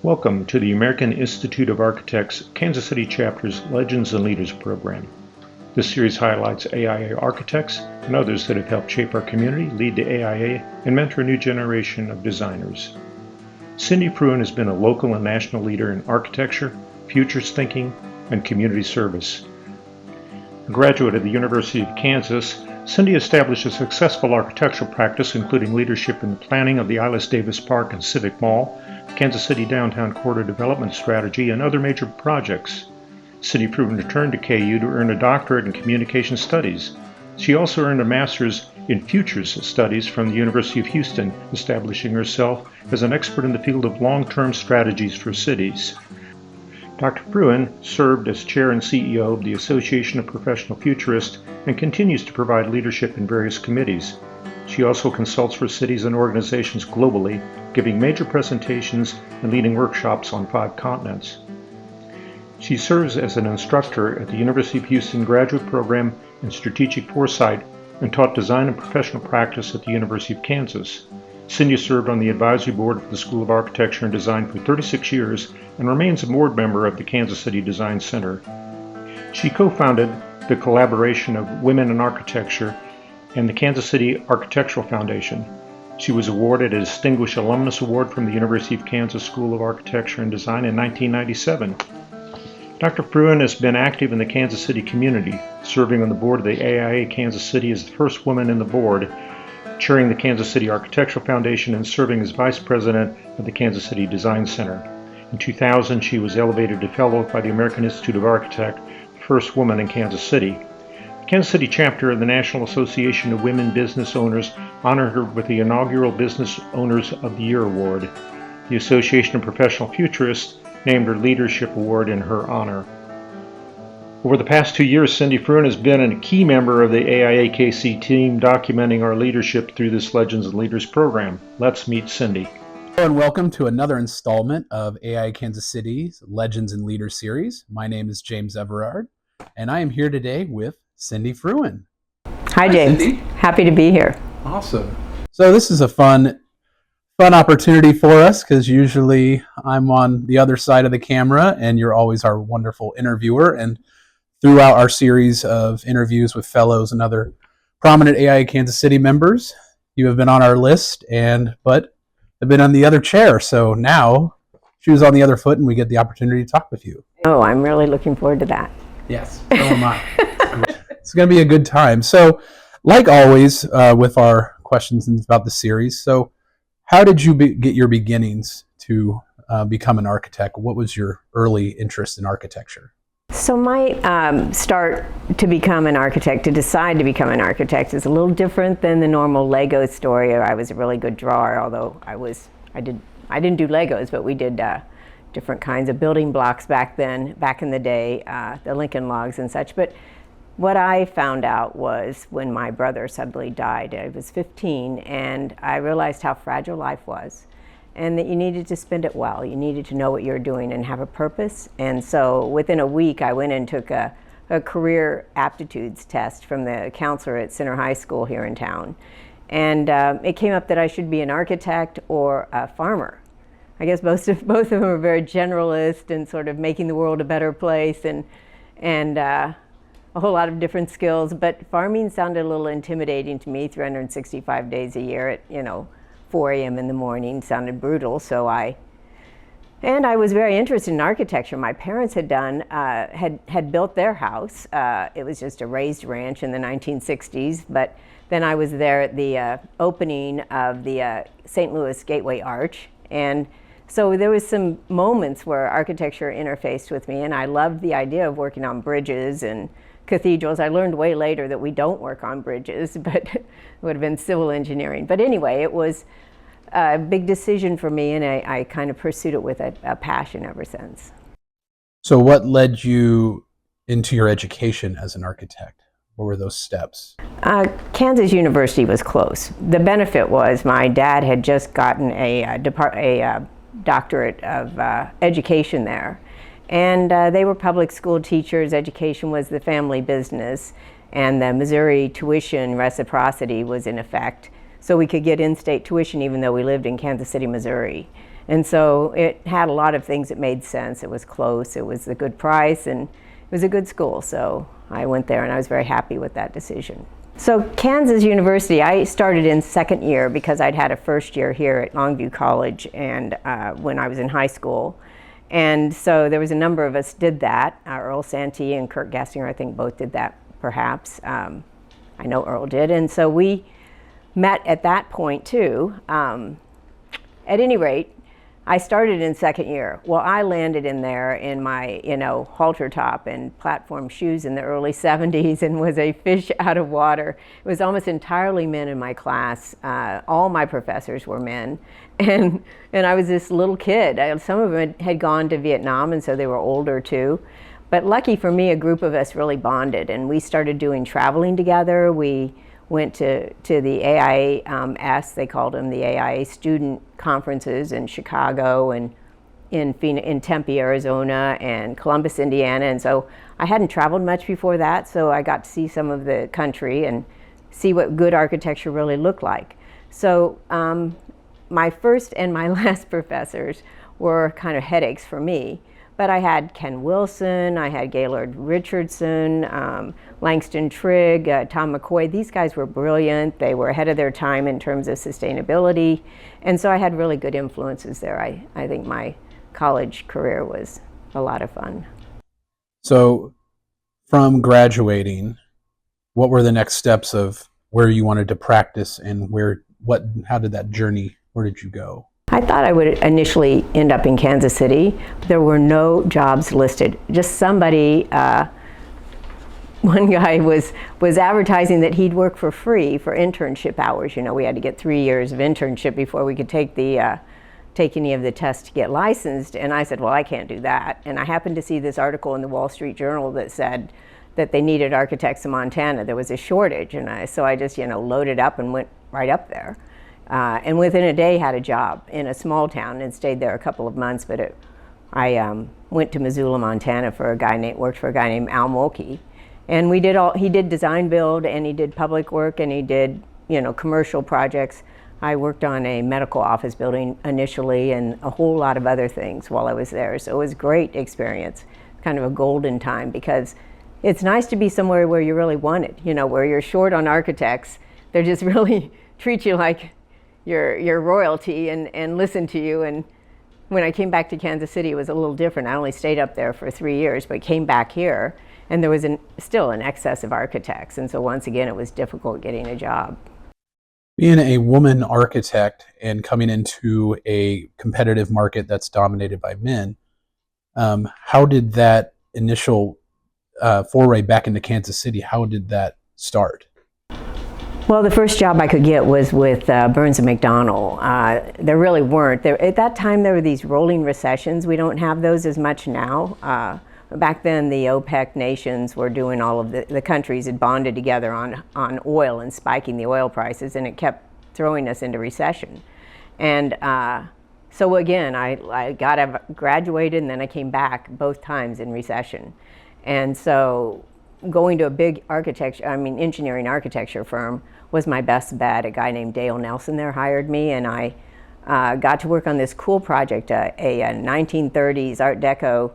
Welcome to the American Institute of Architects Kansas City Chapter's Legends and Leaders program. This series highlights AIA architects and others that have helped shape our community, lead the AIA, and mentor a new generation of designers. Cindy Fruin has been a local and national leader in architecture, futures thinking, and community service. A graduate of the University of Kansas, Cindy established a successful architectural practice including leadership in the planning of the Ilis Davis Park and Civic Mall, Kansas City Downtown Corridor Development Strategy, and other major projects. Cindy Fruin returned to KU to earn a doctorate in communication studies. She also earned a master's in futures studies from the University of Houston, establishing herself as an expert in the field of long-term strategies for cities. Dr. Fruin served as chair and CEO of the Association of Professional Futurists and continues to provide leadership in various committees. She also consults for cities and organizations globally, giving major presentations and leading workshops on 5 continents. She serves as an instructor at the University of Houston Graduate Program in Strategic Foresight and taught design and professional practice at the University of Kansas. Cindy served on the advisory board of the School of Architecture and Design for 36 years and remains a board member of the Kansas City Design Center. She co-founded the Collaboration of Women in Architecture and the Kansas City Architectural Foundation. She was awarded a Distinguished Alumnus Award from the University of Kansas School of Architecture and Design in 1997. Dr. Fruin has been active in the Kansas City community, serving on the board of the AIA Kansas City as the first woman in the board, chairing the Kansas City Architectural Foundation, and serving as vice president of the Kansas City Design Center. In 2000, she was elevated to fellow by the American Institute of Architects, the first woman in Kansas City. The Kansas City chapter of the National Association of Women Business Owners honored her with the inaugural Business Owners of the Year Award. The Association of Professional Futurists named her Leadership Award in her honor. Over the past 2 years, Cindy Fruin has been a key member of the AIA-KC team documenting our leadership through this Legends and Leaders program. Let's meet Cindy. Hello and welcome to another installment of AIA Kansas City's Legends and Leaders series. My name is James Everard, and I am here today with Cindy Fruin. Hi James. Cindy. Happy to be here. Awesome. So this is a fun opportunity for us because usually I'm on the other side of the camera and you're always our wonderful interviewer. And throughout our series of interviews with fellows and other prominent AIA Kansas City members, you have been on our list but have been on the other chair. So now shoes on the other foot and we get the opportunity to talk with you. Oh, I'm really looking forward to that. Yes, so am I. It's going to be a good time. So like always with our questions about the series, so how did you get your beginnings to become an architect? What was your early interest in architecture? So my start to become an architect, to decide to become an architect, is a little different than the normal Lego story. I was a really good drawer, although I didn't do Legos, but we did different kinds of building blocks back in the day, the Lincoln Logs and such. But what I found out was when my brother suddenly died. I was 15, and I realized how fragile life was, and that you needed to spend it well. You needed to know what you were doing and have a purpose. And so within a week, I went and took a career aptitudes test from the counselor at Center High School here in town. And it came up that I should be an architect or a farmer. I guess both of them are very generalist and sort of making the world a better place and a whole lot of different skills, but farming sounded a little intimidating to me. 365 days a year at 4 a.m. in the morning sounded brutal. So I was very interested in architecture. My parents had built their house. It was just a raised ranch in the 1960s, but then I was there at the opening of the St. Louis Gateway Arch, and so there was some moments where architecture interfaced with me, and I loved the idea of working on bridges and cathedrals. I learned way later that we don't work on bridges, but it would have been civil engineering. But anyway, it was a big decision for me, and I kind of pursued it with a passion ever since. So what led you into your education as an architect? What were those steps? Kansas University was close. The benefit was my dad had just gotten a doctorate of education there. And they were public school teachers. Education was the family business, and the Missouri tuition reciprocity was in effect. So we could get in-state tuition even though we lived in Kansas City, Missouri. And so it had a lot of things that made sense. It was close, it was a good price, and it was a good school. So I went there and I was very happy with that decision. So Kansas University, I started in second year because I'd had a first year here at Longview College and when I was in high school. And so there was a number of us did that. Earl Santee and Kurt Gastinger, I think both did that perhaps. I know Earl did. And so we met at that point too. At any rate, I started in second year. Well, I landed in there in my, halter top and platform shoes in the early 70s and was a fish out of water. It was almost entirely men in my class. All my professors were men. And I was this little kid. Some of them had gone to Vietnam, and so they were older too. But lucky for me, a group of us really bonded, and we started doing traveling together. We went to the AIAS, they called them the AIA student conferences in Chicago and in Tempe, Arizona, and Columbus, Indiana. And so I hadn't traveled much before that, so I got to see some of the country and see what good architecture really looked like. So my first and my last professors were kind of headaches for me. But I had Ken Wilson, I had Gaylord Richardson, Langston Trigg, Tom McCoy. These guys were brilliant. They were ahead of their time in terms of sustainability. And so I had really good influences there. I think my college career was a lot of fun. So from graduating, what were the next steps of where you wanted to practice and how did that journey, where did you go? I thought I would initially end up in Kansas City. There were no jobs listed. Just somebody, one guy was advertising that he'd work for free for internship hours. We had to get 3 years of internship before we could take any of the tests to get licensed. And I said, well, I can't do that. And I happened to see this article in the Wall Street Journal that said that they needed architects in Montana. There was a shortage, and so I just loaded up and went right up there. And within a day had a job in a small town and stayed there a couple of months. But I went to Missoula, Montana worked for a guy named Al Mulkey. And he did design build, and he did public work, and he did, commercial projects. I worked on a medical office building initially and a whole lot of other things while I was there. So it was a great experience, kind of a golden time, because it's nice to be somewhere where you're really wanted, where you're short on architects. They just really treat you like your royalty and listen to you. And when I came back to Kansas City, it was a little different. I only stayed up there for 3 years, but came back here, and there was still an excess of architects. And so once again, it was difficult getting a job. Being a woman architect and coming into a competitive market that's dominated by men, how did that initial foray back into Kansas City, how did that start? Well, the first job I could get was with Burns & McDonnell. There really weren't. At that time, there were these rolling recessions. We don't have those as much now. Back then, the OPEC nations were doing all of the countries had bonded together on oil and spiking the oil prices, and it kept throwing us into recession. And so again, I graduated, and then I came back both times in recession. And so going to a big engineering architecture firm was my best bet. A guy named Dale Nelson there hired me, and I got to work on this cool project, a 1930s Art Deco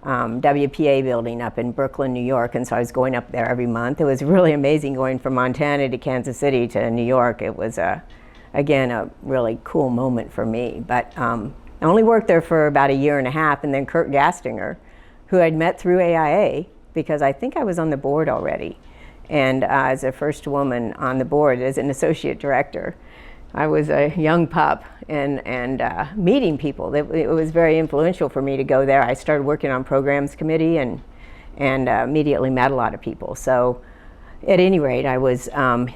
WPA building up in Brooklyn, New York. And so I was going up there every month. It was really amazing going from Montana to Kansas City to New York. It was, again, a really cool moment for me. But I only worked there for about a year and a half, and then Kurt Gastinger, who I'd met through AIA, because I think I was on the board already. And as a first woman on the board as an associate director, I was a young pup and meeting people. It was very influential for me to go there. I started working on programs committee and immediately met a lot of people. So at any rate, I was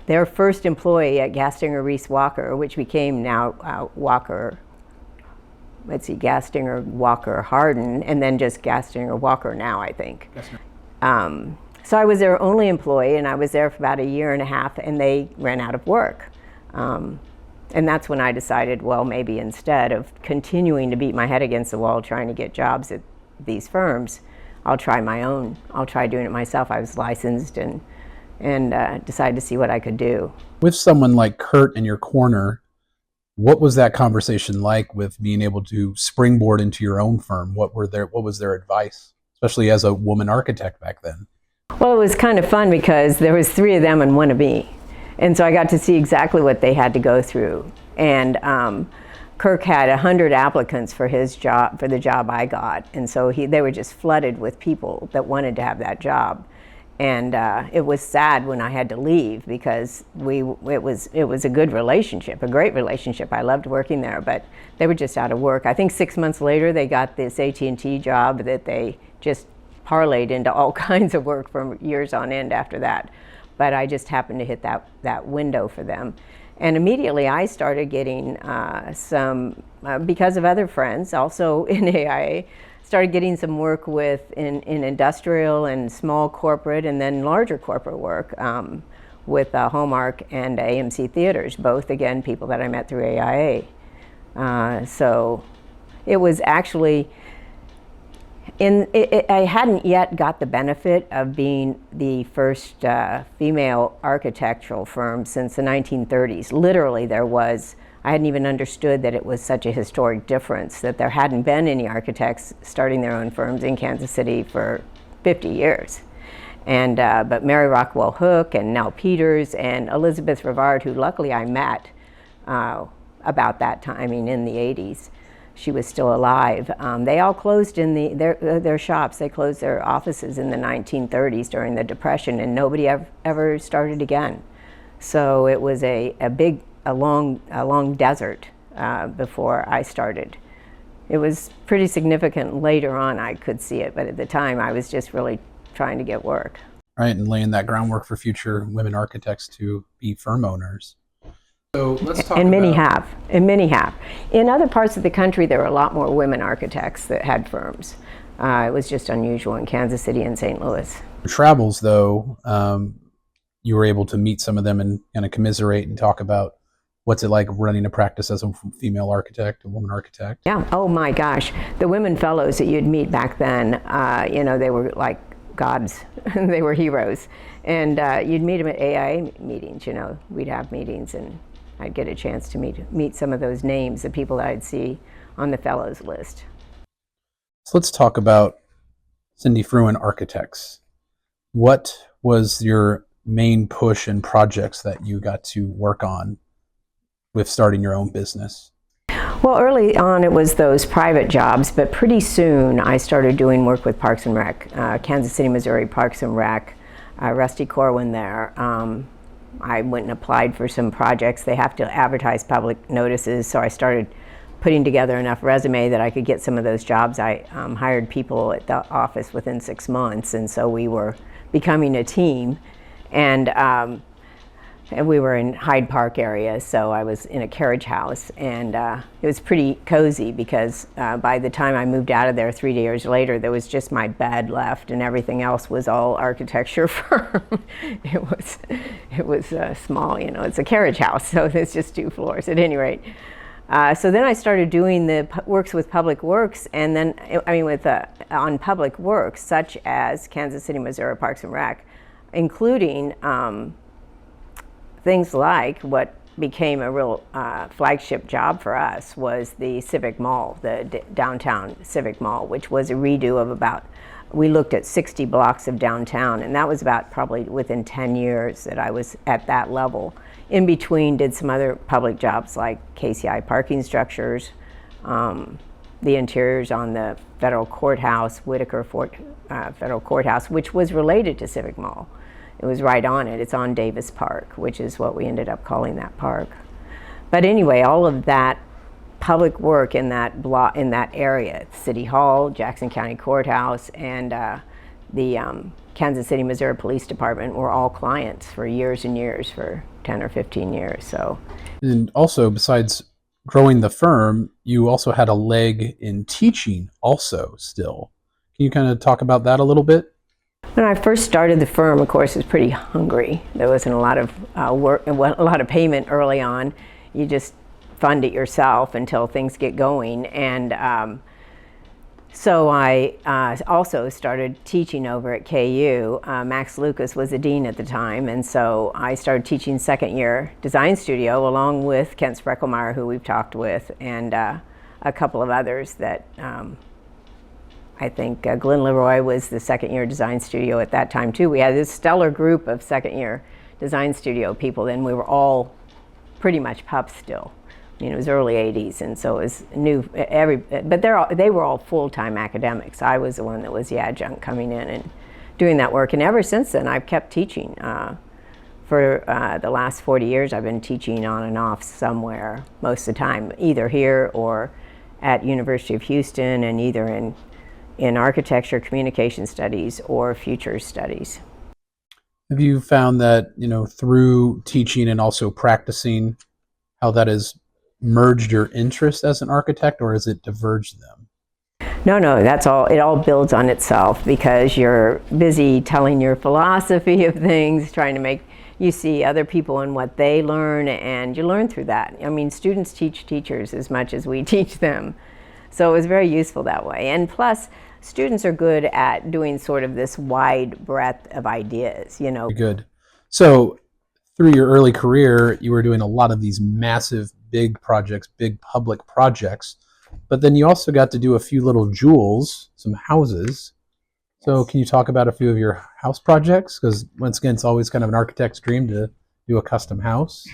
their first employee at Gastinger Reese Walker, which became now Walker, Gastinger Walker Hardin, and then just Gastinger Walker now, I think. So I was their only employee, and I was there for about a year and a half, and they ran out of work. And that's when I decided, well, maybe instead of continuing to beat my head against the wall trying to get jobs at these firms, I'll try my own. I'll try doing it myself. I was licensed and decided to see what I could do. With someone like Kurt in your corner, What was that conversation like with being able to springboard into your own firm? What was their advice, especially as a woman architect back then? Well, it was kind of fun because there was 3 of them and 1 of me. And so I got to see exactly what they had to go through. And Kirk had 100 applicants for his job, for the job I got. And so they were just flooded with people that wanted to have that job. And it was sad when I had to leave because it was a good relationship, a great relationship. I loved working there, but they were just out of work. I think 6 months later they got this AT&T job that they just parlayed into all kinds of work for years on end after that. But I just happened to hit that window for them. And immediately I started getting some, because of other friends, also in AIA, started getting some work in industrial and small corporate and then larger corporate work with Hallmark and AMC Theaters, both, again, people that I met through AIA. So it was actually, I hadn't yet got the benefit of being the first female architectural firm since the 1930s. Literally, I hadn't even understood that it was such a historic difference, that there hadn't been any architects starting their own firms in Kansas City for 50 years. And but Mary Rockwell Hook and Nell Peters and Elizabeth Rivard, who luckily I met about that time, I mean in the 80s. She was still alive. They all closed in their shops. They closed their offices in the 1930s during the Depression, and nobody ever started again. So it was a long desert before I started. It was pretty significant later on. I could see it, but at the time I was just really trying to get work. Right, and laying that groundwork for future women architects to be firm owners. So let's talk and many have. In other parts of the country, there were a lot more women architects that had firms. It was just unusual in Kansas City and St. Louis. Your travels, though, you were able to meet some of them and kind of commiserate and talk about what's it like running a practice as a female architect, a woman architect. Yeah. Oh my gosh, the women fellows that you'd meet back then, they were like gods. They were heroes, and you'd meet them at AIA meetings. We'd have meetings and I'd get a chance to meet some of those names, the people that I'd see on the fellows list. So let's talk about Cindy Fruin Architects. What was your main push and projects that you got to work on with starting your own business? Well, early on it was those private jobs, but pretty soon I started doing work with Parks and Rec, Kansas City, Missouri Parks and Rec, Rusty Corwin there. I went and applied for some projects. They have to advertise public notices, so I started putting together enough resume that I could get some of those jobs. I hired people at the office within 6 months, and so we were becoming a team. And we were in Hyde Park area, so I was in a carriage house, and it was pretty cozy because by the time I moved out of there 3 years later, there was just my bed left, and everything else was all architecture firm. It was small, it's a carriage house, so there's just 2 floors at any rate. So then I started doing the works with Public Works, and then on Public Works, such as Kansas City, Missouri Parks and Rec, including things like what became a real flagship job for us was the Civic Mall, the downtown Civic Mall, which was a redo of we looked at 60 blocks of downtown, and that was about probably within 10 years that I was at that level. In between, did some other public jobs like KCI parking structures, the interiors on the federal courthouse, Whitaker Federal Courthouse, which was related to Civic Mall. It was right on it. It's on Davis Park, which is what we ended up calling that park. But anyway, all of that public work in that block, in that area, City Hall, Jackson County Courthouse, and the Kansas City, Missouri Police Department were all clients for years and years, for 10 or 15 years. So, and also, besides growing the firm, you also had a leg in teaching also still. Can you kind of talk about that a little bit? When I first started the firm, of course, it was pretty hungry. There wasn't a lot of work, a lot of payment early on. You just fund it yourself until things get going. And So I also started teaching over at KU. Max Lucas was the dean at the time, and so I started teaching second year design studio along with Kent Spreckelmeyer, who we've talked with, and a couple of others that I think Glenn Leroy was the second year design studio at that time too. We had this stellar group of second year design studio people. Then we were all pretty much pups still. It was early 80s, and so it was new. But they were all full-time academics. I was the one that was the adjunct coming in and doing that work. And ever since then, I've kept teaching. For the last 40 years, I've been teaching on and off somewhere most of the time, either here or at University of Houston, and either in architecture, communication studies, or future studies. Have you found that, through teaching and also practicing, how that has merged your interest as an architect, or has it diverged them? No, that's all. It all builds on itself because you're busy telling your philosophy of things, trying to make you see other people and what they learn, and you learn through that. I mean, students teach teachers as much as we teach them. So it was very useful that way. And plus, students are good at doing sort of this wide breadth of ideas, Very good. So through your early career, you were doing a lot of these massive, big projects, big public projects, but then you also got to do a few little jewels, some houses. So can you talk about a few of your house projects? Because once again, it's always kind of an architect's dream to do a custom house.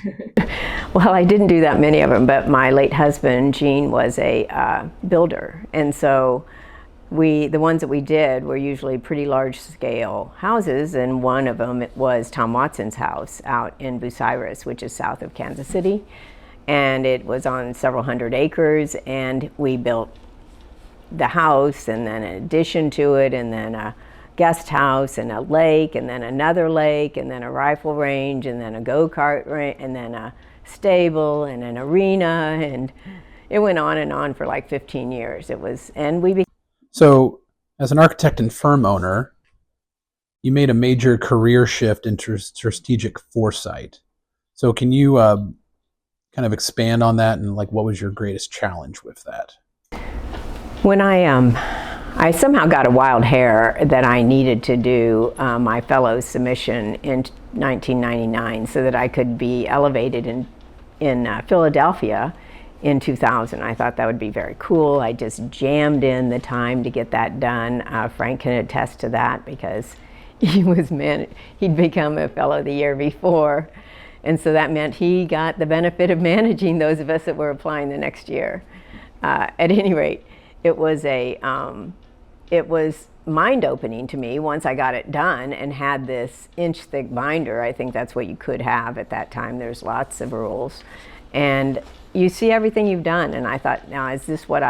Well, I didn't do that many of them, but my late husband, Gene, was a builder. And so the ones that we did were usually pretty large scale houses, and one of them was Tom Watson's house out in Bucyrus, which is south of Kansas City. And it was on several hundred acres, and we built the house and then an addition to it, and then a guest house and a lake, and then another lake, and then a rifle range, and then a go-kart range, and then a stable and an arena, and it went on and on for like 15 years. So as an architect and firm owner, you made a major career shift into strategic foresight. So can you kind of expand on that, and what was your greatest challenge with that? When I somehow got a wild hair that I needed to do my fellows submission in 1999 so that I could be elevated in Philadelphia in 2000. I thought that would be very cool. I just jammed in the time to get that done. Frank can attest to that because he'd become a fellow the year before. And so that meant he got the benefit of managing those of us that were applying the next year. At any rate, it was mind-opening to me once I got it done and had this inch-thick binder. I think that's what you could have at that time. There's lots of rules. And you see everything you've done, and I thought, now here's what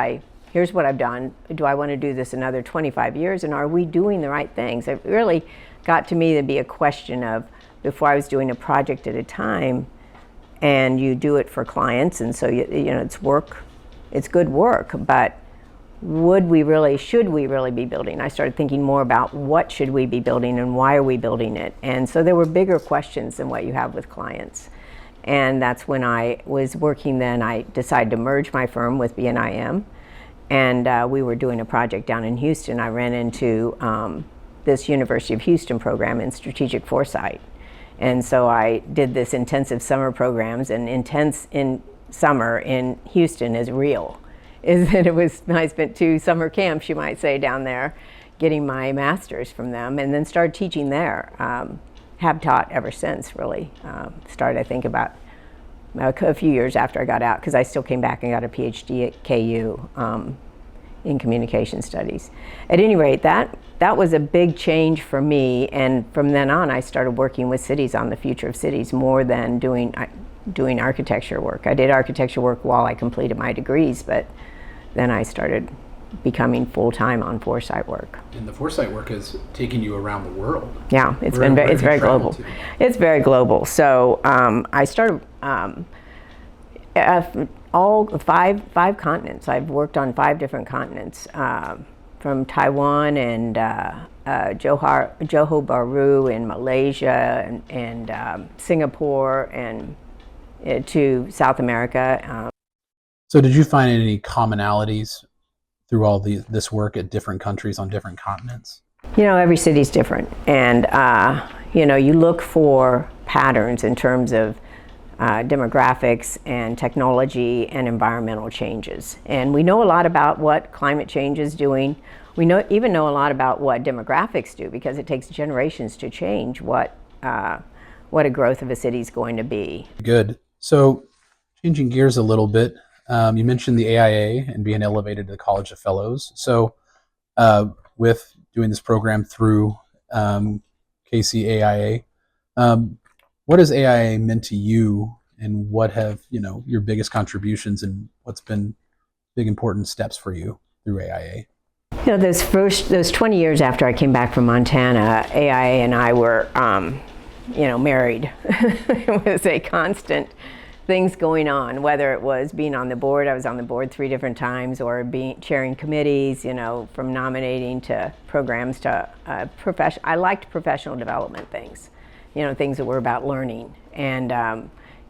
I've done. Do I want to do this another 25 years, and are we doing the right things? It really got to me to be a question of, before I was doing a project at a time, and you do it for clients, and so it's work, it's good work, but should we really be building? I started thinking more about what should we be building and why are we building it? And so there were bigger questions than what you have with clients. And that's when I was working then, I decided to merge my firm with BNIM, and we were doing a project down in Houston. I ran into this University of Houston program in strategic foresight. And so I did this intensive summer programs, and intense in summer in Houston is real. I spent 2 summer camps, you might say, down there, getting my master's from them, and then started teaching there. Have taught ever since, really. Started, I think, about a few years after I got out, because I still came back and got a PhD at KU in communication studies. At any rate, that was a big change for me, and from then on I started working with cities on the future of cities more than doing architecture work. I did architecture work while I completed my degrees, but then I started becoming full-time on foresight work. And the foresight work has taken you around the world. Yeah, it's very global. It's very global. So I started all five continents. I've worked on 5 different continents, from Taiwan and Johor Bahru in Malaysia and Singapore and to South America. So did you find any commonalities through all this work at different countries on different continents? Every city's different, and you look for patterns in terms of demographics and technology and environmental changes. And we know a lot about what climate change is doing. We even know a lot about what demographics do, because it takes generations to change what a growth of a city is going to be. Good. So changing gears a little bit, you mentioned the AIA and being elevated to the College of Fellows. So with doing this program through KCAIA, what has AIA meant to you, and what have your biggest contributions, and what's been big important steps for you through AIA? Those 20 years after I came back from Montana, AIA and I were married. It was a constant things going on, whether it was being on the board. I was on the board 3 different times, or chairing committees, from nominating to programs to I liked professional development things, things that were about learning and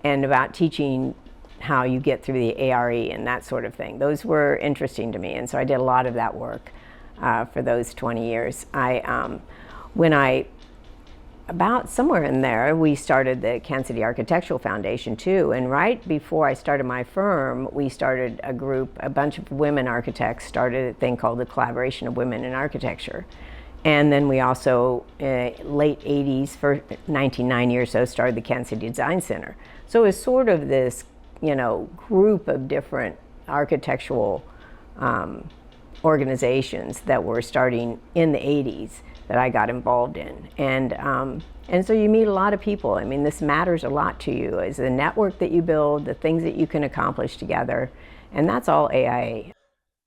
about teaching how you get through the ARE and that sort of thing. Those were interesting to me, and so I did a lot of that work for those 20 years. About somewhere in there, we started the Kansas City Architectural Foundation too, and right before I started my firm, we started a bunch of women architects started a thing called the Collaboration of Women in Architecture. And then we also, late 80s, for 1990 or so, started the Kansas City Design Center. So it was sort of this, group of different architectural organizations that were starting in the 80s that I got involved in. And so you meet a lot of people. I mean, this matters a lot to you, is the network that you build, the things that you can accomplish together, and that's all AIA.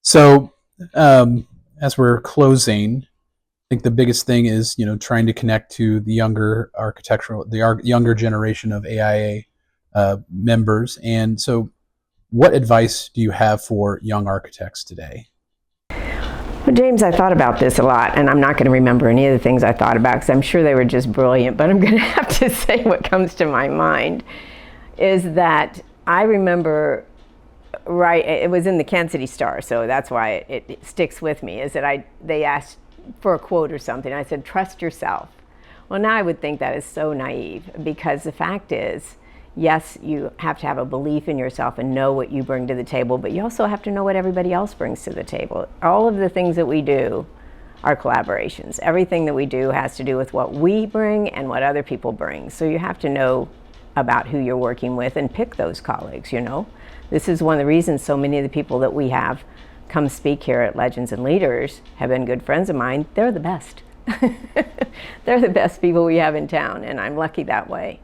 So as we're closing, I think the biggest thing is, trying to connect to the younger younger generation of AIA members. And so what advice do you have for young architects today? Well, James, I thought about this a lot, and I'm not going to remember any of the things I thought about because I'm sure they were just brilliant, but I'm going to have to say what comes to my mind is that I remember, it was in the Kansas City Star, so that's why it sticks with me, is that they asked for a quote or something. I said, trust yourself. Well, now I would think that is so naive, because the fact is, yes, you have to have a belief in yourself and know what you bring to the table, but you also have to know what everybody else brings to the table. All of the things that we do are collaborations. Everything that we do has to do with what we bring and what other people bring. So you have to know about who you're working with and pick those colleagues, This is one of the reasons so many of the people that we have come speak here at Legends and Leaders have been good friends of mine. They're the best. They're the best people we have in town, and I'm lucky that way.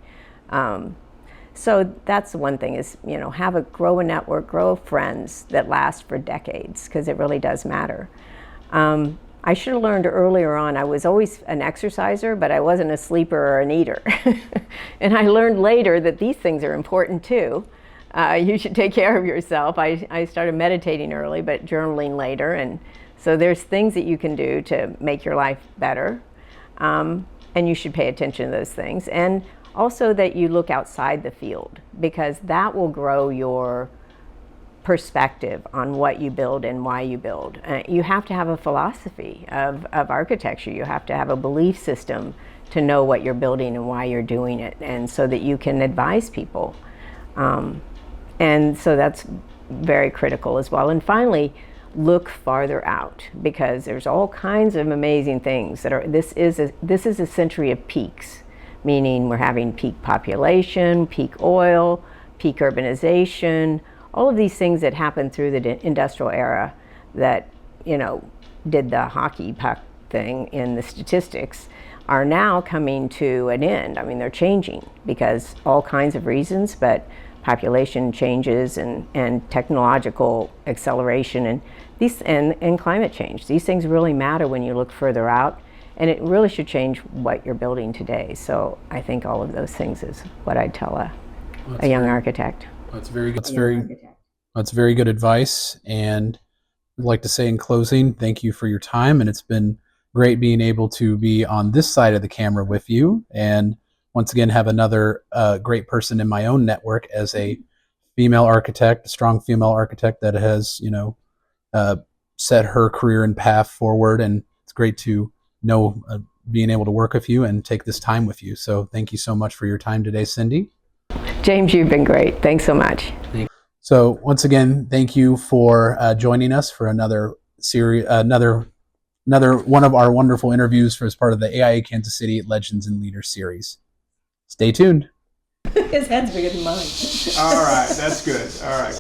So that's one thing is, grow a network, grow friends that last for decades, because it really does matter. I should have learned earlier on, I was always an exerciser, but I wasn't a sleeper or an eater. And I learned later that these things are important too. You should take care of yourself. I started meditating early, but journaling later. And so there's things that you can do to make your life better. And you should pay attention to those things. And also that you look outside the field, because that will grow your perspective on what you build and why you build. You have to have a philosophy of architecture. You have to have a belief system to know what you're building and why you're doing it, and so that you can advise people. And so that's very critical as well. And finally, look farther out, because there's all kinds of amazing things that are, this is a century of peaks. Meaning we're having peak population, peak oil, peak urbanization, all of these things that happened through the industrial era that, did the hockey puck thing in the statistics are now coming to an end. I mean, they're changing because all kinds of reasons, but population changes and technological acceleration and climate change. These things really matter when you look further out. And it really should change what you're building today. So I think all of those things is what I'd tell a young architect. That's very good. That's very good advice. And I'd like to say in closing, thank you for your time. And it's been great being able to be on this side of the camera with you. And once again, have another great person in my own network as a female architect, a strong female architect that has, set her career and path forward. And it's great to know being able to work with you and take this time with you. So thank you so much for your time today, Cindy. James, you've been great. Thanks so much. So once again, thank you for joining us for another series, another one of our wonderful interviews for as part of the AIA Kansas City Legends and Leaders series. Stay tuned. His head's bigger than mine. All right, that's good. All right.